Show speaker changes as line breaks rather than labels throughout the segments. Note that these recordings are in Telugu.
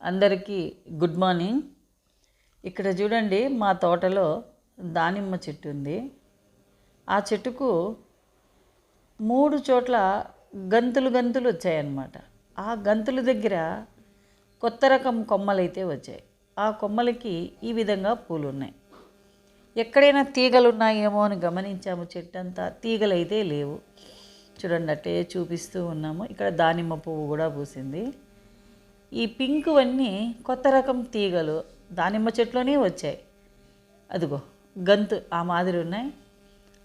అందరికీ గుడ్ మార్నింగ్. ఇక్కడ చూడండి, మా తోటలో దానిమ్మ చెట్టు ఉంది. ఆ చెట్టుకు 3 చోట్ల గంతులు గంతులు వచ్చాయన్నమాట. ఆ గంతుల దగ్గర కొత్త రకం కొమ్మలైతే వచ్చాయి. ఆ కొమ్మలకి ఈ విధంగా పూలు ఉన్నాయి. ఎక్కడైనా తీగలు ఉన్నాయేమో అని గమనించాము. చెట్టు అంతా తీగలు అయితే లేవు. చూడండి, అట్టే చూపిస్తూ ఉన్నాము. ఇక్కడ దానిమ్మ పువ్వు కూడా పూసింది. ఈ పింక్ అన్నీ కొత్త రకం తీగలు దానిమ్మ చెట్లోనే వచ్చాయి. అదిగో గంతు ఆ మాదిరి ఉన్నాయి.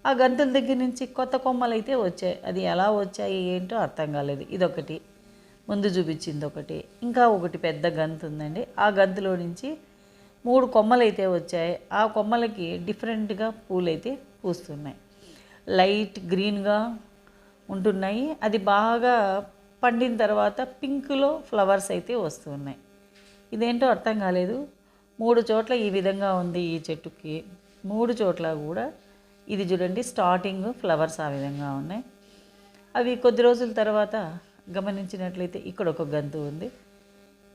ఆ గంతుల దగ్గర నుంచి కొత్త కొమ్మలు అయితే వచ్చాయి. అది ఎలా వచ్చాయి ఏంటో అర్థం కాలేదు. ఇదొకటి ముందు చూపించింది, ఒకటి ఇంకా ఒకటి పెద్ద గంతు ఉందండి. ఆ గంతులో నుంచి 3 కొమ్మలు అయితే వచ్చాయి. ఆ కొమ్మలకి డిఫరెంట్గా పూలైతే పూస్తున్నాయి. లైట్ గ్రీన్గా ఉంటున్నాయి. అది బాగా పండిన తర్వాత పింక్లో ఫ్లవర్స్ అయితే వస్తున్నాయి. ఇదేంటో అర్థం కాలేదు. 3 చోట్ల ఈ విధంగా ఉంది ఈ చెట్టుకి. 3 చోట్ల కూడా ఇది చూడండి, స్టార్టింగ్ ఫ్లవర్స్ ఆ విధంగా ఉన్నాయి. అవి కొద్ది రోజుల తర్వాత గమనించినట్లయితే ఇక్కడ ఒక గంతు ఉంది.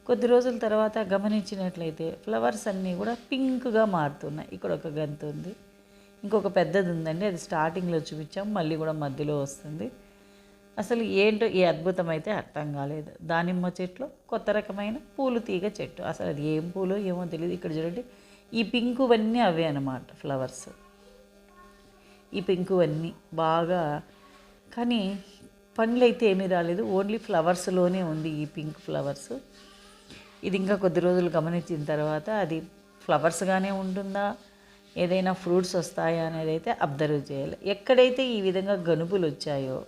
కొద్ది రోజుల తర్వాత గమనించినట్లయితే ఫ్లవర్స్ అన్నీ కూడా పింక్గా మారుతున్నాయి. ఇక్కడ ఒక గంతు ఉంది. ఇంకొక పెద్దది ఉందండి, అది స్టార్టింగ్లో చూపించాం, మళ్ళీ కూడా మధ్యలో వస్తుంది. అసలు ఏంటో ఈ అద్భుతం అయితే అర్థం కాలేదు. దానిమ్మ చెట్లు కొత్త రకమైన పూలు తీగ చెట్టు. అసలు అది ఏం పూలో ఏమో తెలియదు. ఇక్కడ చూడండి, ఈ పింకువన్నీ అవే అన్నమాట ఫ్లవర్స్. ఈ పింకువన్నీ బాగా, కానీ పండ్లు అయితే ఏమీ రాలేదు. ఓన్లీ ఫ్లవర్స్లోనే ఉంది ఈ పింక్ ఫ్లవర్స్. ఇది ఇంకా కొద్ది రోజులు గమనించిన తర్వాత అది ఫ్లవర్స్గానే ఉంటుందా, ఏదైనా ఫ్రూట్స్ వస్తాయా అనేది అయితే అబ్జర్వ్ చేయాలి. ఎక్కడైతే ఈ విధంగా గనుపులు వచ్చాయో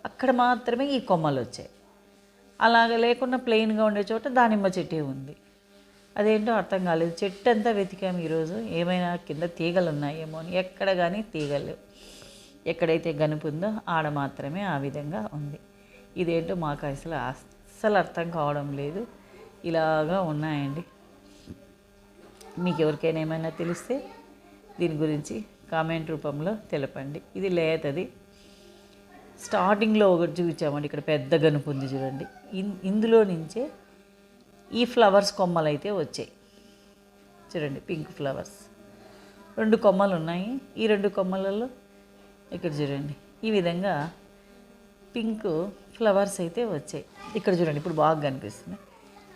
అక్కడ మాత్రమే ఈ కొమ్మలు వచ్చాయి. అలాగ లేకుండా ప్లెయిన్గా ఉండే చోట దానిమ్మ చెట్టే ఉంది. అదేంటో అర్థం కాలేదు. చెట్టు అంతా వెతికాము ఈరోజు, ఏమైనా కింద తీగలు ఉన్నాయేమో అని. ఎక్కడ కానీ తీగలు, ఎక్కడైతే గనుపు ఉందో ఆడ మాత్రమే ఆ విధంగా ఉంది. ఇదేంటో మాకు అస్సలు అర్థం కావడం లేదు. ఇలాగా ఉన్నాయండి. మీకు ఎవరికైనా ఏమైనా తెలిస్తే దీని గురించి కామెంట్ రూపంలో తెలపండి. ఇది లేతది. స్టార్టింగ్లో ఒకటి చూపించామండి, ఇక్కడ పెద్ద గనుపు ఉంది చూడండి. ఇందులో నుంచే ఈ ఫ్లవర్స్ కొమ్మలు అయితే వచ్చాయి. చూడండి, పింక్ ఫ్లవర్స్ 2 కొమ్మలు ఉన్నాయి. ఈ 2 కొమ్మలలో ఇక్కడ చూడండి ఈ విధంగా పింక్ ఫ్లవర్స్ అయితే వచ్చాయి. ఇక్కడ చూడండి, ఇప్పుడు బాగా కనిపిస్తుంది.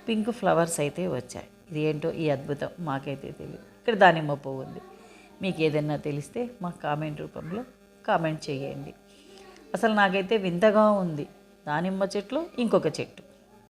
పింక్ ఫ్లవర్స్ అయితే వచ్చాయి. ఇది ఏంటో ఈ అద్భుతం మాకైతే తెలియదు. ఇక్కడ దానిమ్మ పువ్వు ఉంది. మీకు ఏదైనా తెలిస్తే మాకు కామెంట్ రూపంలో కామెంట్ చేయండి. అసలు నాకైతే వింతగా ఉంది. దానిమ్మ చెట్లు, ఇంకొక చెట్టు.